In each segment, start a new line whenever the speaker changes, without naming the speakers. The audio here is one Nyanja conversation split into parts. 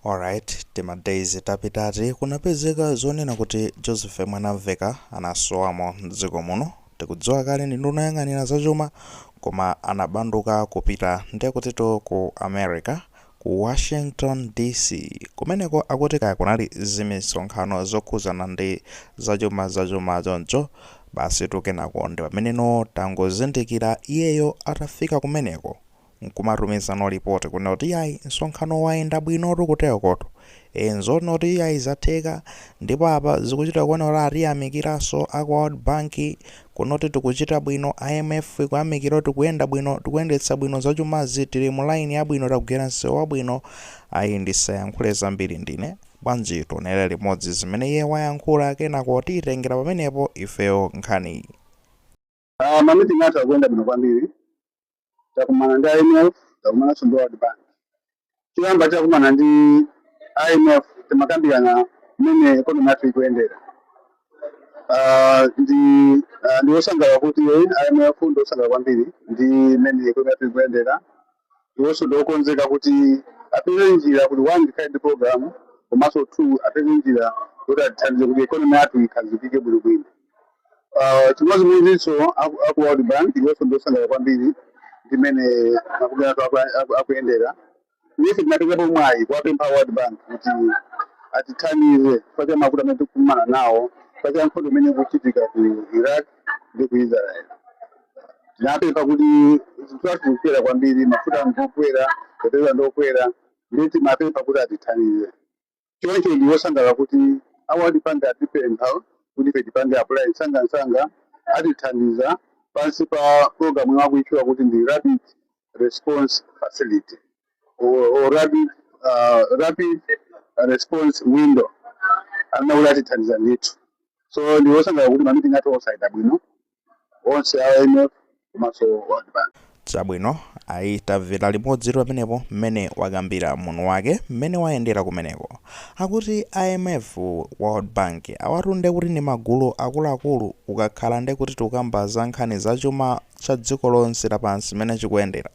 Alright, tima days tapitati kunapezeka zonena kuti Joseph Mwanamvekha anasowamo mdziko muno. Tikudziwa kale ndi nduna yoyang'anira za chuma, koma anabanduka kupita ndekutito ku America, ku Washington DC. Kumeneko akuti kaya kunali zimisonkhano zokhuzana ndi zachuma choncho. Basi tukenako ndi pameneno tangozindikira iyeyo atafika kumeneko nkumatumizano ripoti kuna kuti yayi msonkhano wayenda bwino tukutekoto nzoti yayi zatheka, ndipo apa zikuchita kuona kuti atiyamikiranso aku World Bank kunoti tikuchita bwino, IMF ikuyamikira kuti tikuyenda bwino, tikuyendetsa bwino zachumazi, tili mu line yabwino, takugwira msewu wabwino. Ayi ndisayankhule zambiri ndine bwanji tonera limodzi zimene iye wayankhula kenako titengera pamenepo ifeyo nkhani.
Mamiti ngati akuyenda bwino kwambiri. Takumana ndi IMF, takumana ndi World Bank. Chiyamba chakumana ndi IMF timakambirana mmene economy yathu ikuyendera. Ndi osangala kuti IMF ndi osangala kwambiri ndi mmene economy yathu ikuyendera. Ndiwonso ndokonzeka kuti apeze njira kuti one kind program, komanso two apeze njira kuti atithandize kuti economy yathu ikhazikike bwinobwino. Chimodzimodzinso aku World Bank ndiwonso ndosangala kwambiri ndimene makundi athu akuyendera. Ife tinapezapo mwayi kuwapempha World Bank kuti atithandize pacha makuti amene tikukumana nawo pacha nkhondo imene ikuchitika ku Iraq ndi ku Israel. Tinapempha kuti zinthu zathu zikukwera kwambiri, mafuta ngokwera, petrol ndokwera, ndi timapempha kuti atithandize. Choncho ndiwosangala kuti a World Bank atipempha kuti ife tipange apply msangamsanga atithandiza pansi pa program yakuitchula kuti ndi Rapid Response Facility or Rapid Response Window. Amene kuti atithandiza ndithu. So ndiwosangala kuti mamiti athu osayenda bwino onse a IMF komanso World Bank.
Chabwino tamvera limodzi pamenepo mmene wakambira muno wake mmene wayendera kumeneko. Akuti IMF World Bank awatunde kuti ndi magulu akuluakulu ukakhala ndi kuti tukamba za nkhani zachuma cha dziko lonse lapansi mmene chikuyendera.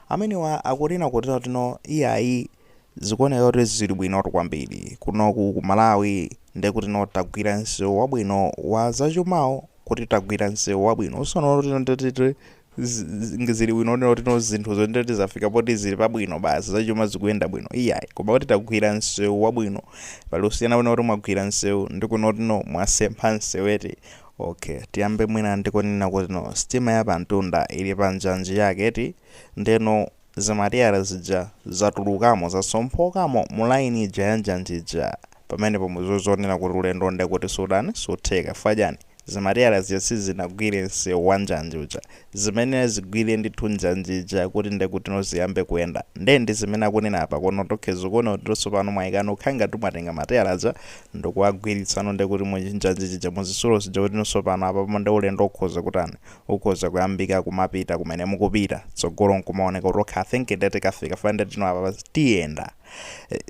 Amenewa akutina kuti tino iyayi zikuoneka kuti zili bwino kwambiri kunoku ku Malawi, ndi kuti tagwira msewu wabwino wa zachumawo, kuti tagwira msewu wabwino usono kuti ngizili bwino notino zinthu zondeti zafika poti zili pabwino basi zachuma zikuyenda bwino iyayi, koma kuti tagwira msewu wabwino pali usiyana bwino kuti mwagwira msewu ndi kunotino mwasempha mseweti. Okay, tiyambe mwina ndikonena kuti sitima ya pantunda ili pa njanji yake ndeno zimatiyala zija zatulukamo zasomphokamo mu line ija ya njanjija pamenepo muzozonena kuti ulendo ndi kuti sudani sutheka fajani zimatiyala ziyasi zinagwire msewu wa njanji uja zimene zigwire ndithu njanjija kuti ndekuti noziyambe kuyenda ndi zimene akunena apa kono tokhezo kono tonso pano mwayikano khanga tumatenga matiyalaza ndikuwagwiritsano ndekuti munjanjija muzisulo zija kuti nonso pano apa pamande ulendo ukhoza kuyambika kumapita kumene mukupita tsogolo nkumaoneka kuti okha think ndete kafika fande tino apa tiyenda.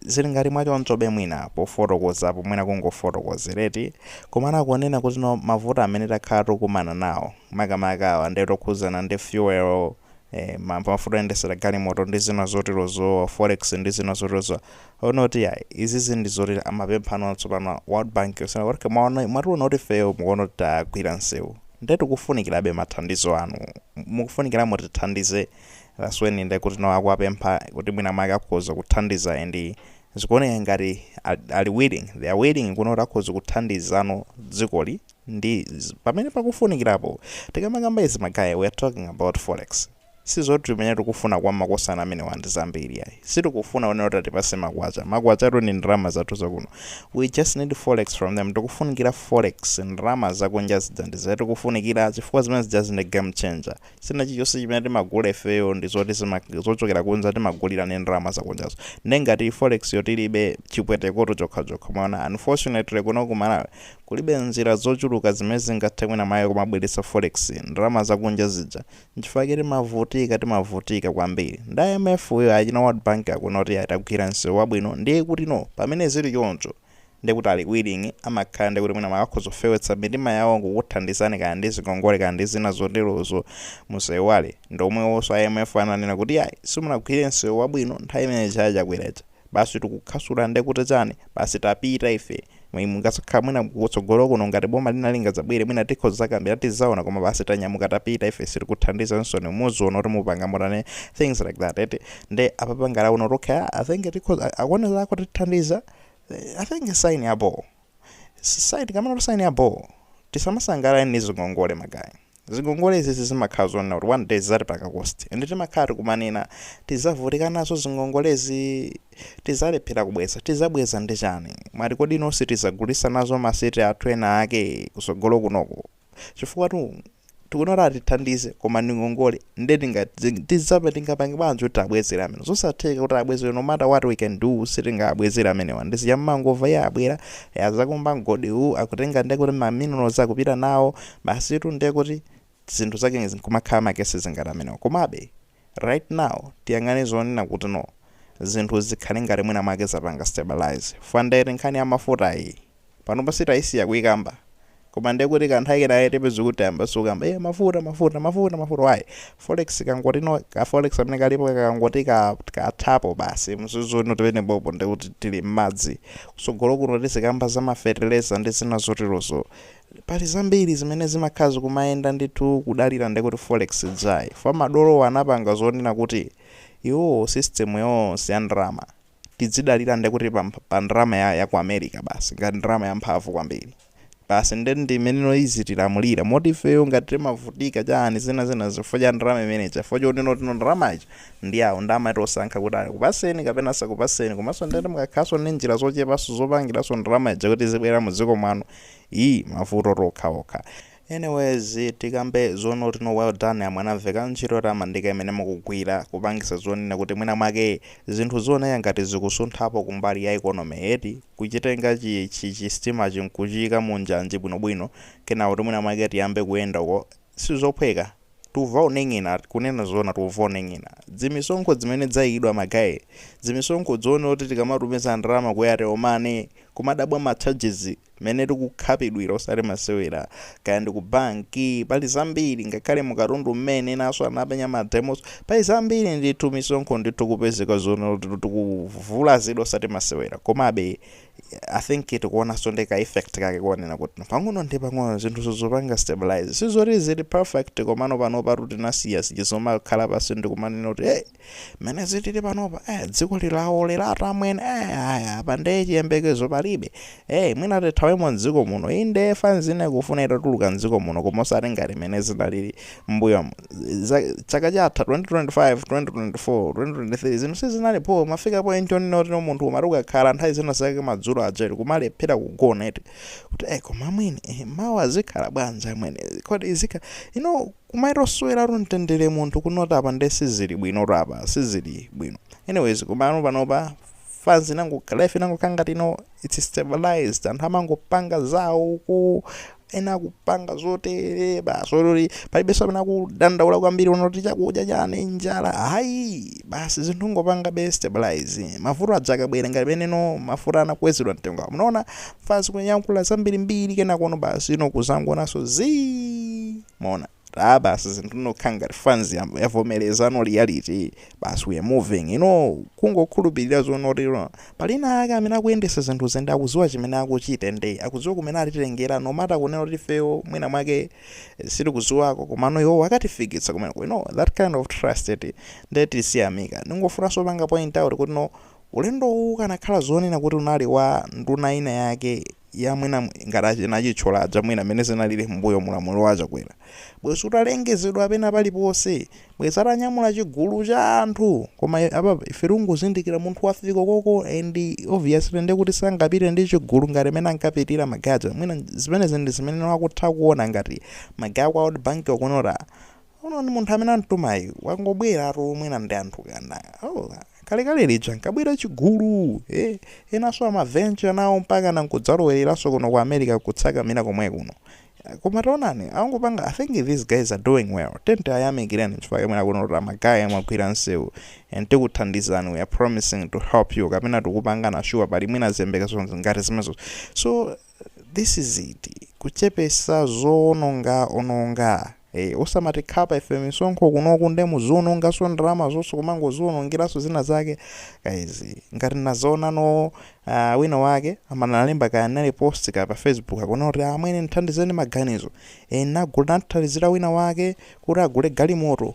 Zili ngati mwachonchobe mwina pofotokozapo mwina kungofotokozereti komana akuonena kuti mavuto amene takhala tikumana nawo makamakawa ndi tokhuzana ndi fuel, mafuta oyendetsera galimoto ndi zina zoterozo, forex ndi zina zoterozo. Onoti yayi izizi ndi zoti amapemphano tsopano World Bank yosena kuti mwationa kuti feyo mukuona kuti tagwira msewu ndi tikufunikirabe mathandizo anu, mukufunikira mutithandize lasweni ndi kuti akuwapempha kuti mwina mwake akhoza kuthandiza and zikuoneka ngati they are willing kuno kuti akhoza kuthandizano dzikoli ndi pamene pakufunikirapo. Tikamakamba izi magaya, we are talking about forex. Sizoti timene tikufuna kwa makosana amene wandi zambiri yayi, sitikufuna onera kuti tipase makwacha atu ndi ndalama zathu zakuno. We just need forex from them. Tikufunikira forex, ndalama zakunja zija ndi zati tikufunikira chifukwa zimene zija zine game changer. Sina chilichonse chimene timagula ifeyo ndi zoti zochokera kunja timagulira ndi ndalama zakunjazo. Ngati forex yotilibe chipwetekoto chokha mwana unfortunately kuno ku Malawi kulibe nzira zochuluka zimene zingathe mwina mayi kumabweretsa forex ndalama zakunja zija nchifukwa choti timavutika kwambiri. Ndi IMF uyo achina World Bank akunoti atagwira msewu wabwino ndiye kuti pamene zili choncho ndi kuti ali willing amakhala ndi kuti mwina makakhoza kufewetsa mitima yawo kukuthandizani kaya ndi zikongole kaya ndi zina zoterozo musaiwale. Ndi omwe wonso IMF ananena kuti yayi simunagwire msewu wabwino nthawi imene chakweracha basi tikukhasula nde kuti chani basi tapita ife mungasakhala mwina kutsogolo kuno ngati boma linalinga zabwere mwina tikhoza zakambira tizaona koma basi tanyamuka tapita ife sitikuthandiza nsoni muziona kuti mupanga motani things like that nde apapangala uno okay I think tikhoza akuoneza kuti tithandiza I think sign yabo site kamene sign yabo tisamasangala ni zingongole magaya zingongole izi zimakhala zona kuti one day zati pakakosti ende timakhala kumanena tizavutika nazo zingongolezi tizalephera kubweza tizabweza ndi chani mwati kodi inonse tizagulisa nazo maseti athu ena ake kusogolo kunoko chifukwa tikunora tithandize koma ngongole ndeti tizape tingapange banjo kuti abwezera amene zosatheka kuti abwezere no matter what we can do sitingabwezera amenewa ndiziyamangova ya abwera yazakumba ngodi akutenga nde kuti maminono zakupita nawo basi nde kuti zinthu zake zikumakhala makesi zingati amenewa komabe right now tiyang'ane zonena kuti no zinthu zikhale ngati mwina mwake zapanga stabilize fandere nkhani ya mafuta iyi pano pasita isiya kuikamba koma ndekuti kanthawi kenaye tipezo kuti ambasukamba mafuta wayi forex kangoti no ka forex amene kalipo kangoti kathapo basi mzuzuni tipene bobo ndekuti tili m'madzi kusogolo kuno tizikamba za mafertilizer ndi zina zoterozo pali zambiri zimene zimakhala kumayenda ndithu kudalira ndekuti forex dzayi fa madolo anapanga zonena kuti iwo system yonse ya ndrama tizidalira ndekuti pa ndrama ya ku America basi ngati ndrama ya mphamvu kwambiri basi ndi meneno izi tilamulira moti feyo ngati timavutika chani zina zifodya ndrama manager fodya kuti no ndrama ichi ndi awo ndama tosankha kuti kupaseni kapena sakupaseni komanso ndete mukakhaso ndi njira zochepaso zopangiranso ndrama ija kuti zibwera muziko mwanu iyi mavuto okhaokha anyways tikambe zono tino well done ya Mwanamvekha ntchito tamandika imene mukugwira kupangisa zonena kuti mwina mwake zinthu zona ngati zikusunthapo kumbali ya economy eti kuchitenga chistima chinkuchika munjanji bwinobwino kena kuti mwina mwake tiyambe kuyenda uko sizophweka tuva uneng'ina kunena zona tuva uneng'ina dzimisonkho zimene dzayidwa magaye dzimisonkho zone kuti tikamatumiza ndrama kuyate omane kumadabwa ma charges mene tikukhapidwira osati masewera kaya ndi ku banki pali zambiri ngakhale mukatundu mmene naso anapenya ma demos pali zambiri ndithu misonkho ndithu kupezeka zone tikuvula zido osati masewera komabe I think tikuona sondeka effect kake kuonena kuti pang'ono ndi pang'ono zinthu zopanga stabilize sizoti zili perfect komano panopa kuti nasiya sizoma khala pasi ndikumanena kuti mene zitili panopa dziko lilawo lilatu amwene apa ndi chiyembekezo palibe mwina tithawemo mdziko muno inde fanzine kufuna itatuluka mdziko muno koma osati ngati mene zinalili mbuyomo chaka chatha 2025 2024 2023 zinthu sizinalipo mafika point onena kuti munthu umatuka khala nthawi zina zake madzulo ajeri kumalephera kugona eti kuti koma mwini mawu azikhala bwanja mwene kodi izikhala kumaitoswera mtendere munthu kunota apa ndi sizili bwino rapa sizili bwino anyways kumano panopa fanzi nangu life nangu kangati it's stabilized anthu amangopanga zawo ku ena kupanga zote basololi palibenso pena kudandaula kwambiri unoti chakudya chane njala hayi basi zinthu ngopanga be stabilize mafuta adzakabwera ngati beneno mafuta anakwezedwa mtengo munaona fanzi kunyankula zambiri kena kono basi kuzangonaso mona basi zinthu nokhangati fanzi yavomerezano reality basi we are moving kungokhulupirira zonoti palina ake amene akuyendesa zinthu zende akuziwa chimene akuchita nde akuziwa kumene atitengera nomata kunena kuti feyo mwina mwake sili kuziwako komano iwo akatifikitsa kumene that kind of trust nde tisiyamika ningofunanso panga point out kuti ulendo uwu kanakhala zonena kuti unali wa nduna ina yake ya mwina ngati nachitchola aja mwina amene zinalili mbuyo mulamulo wachakwera bwezi utalengezedwa apena paliponse bwezi atanyamula chigulu cha anthu koma apa ife tungozindikira munthu wafika koko and obviously ndi kuti sangapite ndi chigulu ngati amene ankapitira magaja mwina zimene ndi zimene wakutha kuona ngati magaya kwa World Bank wakunora ndi munthu amene antumayi wangobwera atu mwina ndi anthu kana kalekale lija nkabwera chigulu enaso amaventure nawo mpaka nankudzalowereraso kuno ku America kutsaka mina komwe kuno koma taonani angopanga I think these guys are doing well tente ayamikirani chifukwa mwina kuno magaya mwagwira nsewu and tikuthandizani we are promising to help you kapena tikupanga na sure pali mwina ziyembekezo ngati zimezo so this is it kuchepesa zononga usamati khapa ife misonkho kunoku nde muziwonongaso ndalama zonse kumangoziwonongeraso zina zake kaizi ngati nazoona no wina wake amanalemba kanali post ka pa Facebook akona kuti amwene nthandizeni maganizo nathandizira wina wake kuti agule galimoto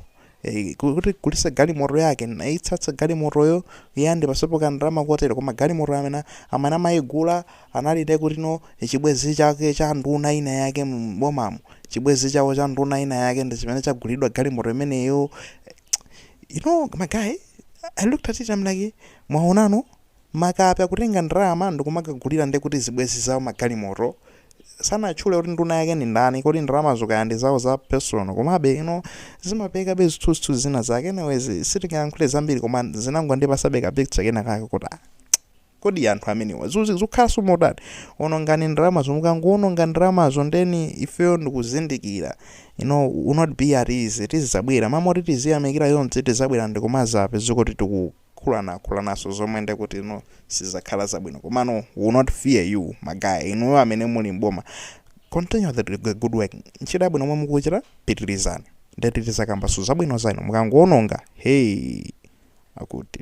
kuti gulise galimoto yake naitsatsa galimotoyo yandi pasopo kandalama kotero koma galimoto amene amayigula analide kuti no chibwezi chake cha nduna ina yake mbomamo chibwezi chawo cha nduna ina yake ndi chimene chagulidwa galimoto imeneyo. Magayi I looked at it, I'm like, mwaonano makapi akutenga ndalama ndikumakagulira ndi kuti zibwezi zawo magalimoto sanatchule kuti nduna yake ndi ndani kuti ndalama zokayandi zawo za personal komabe zimapeka bezithuthu zina zake anyways sitingayankhule zambiri koma zinangondipasa picture kenakake kuti kodi anthu amenewa zikhalanso motani onongani ndalamazo mukangoononga ndalamazo ndeni ifeyo ndikuzindikira will not be at ease tizabwera mamoti tiziyamikira yonse tizabwera ndikumazape zikuti tikukhulanakhulananso zomwe nde kuti sizakhala zabwino komano will not fear you magayi inuyo amene muli mboma continue the good work ntchito yabwino momwe mukuchita pitirizani ndetitizakambaso zabwino zanu mukangoononga hey akuti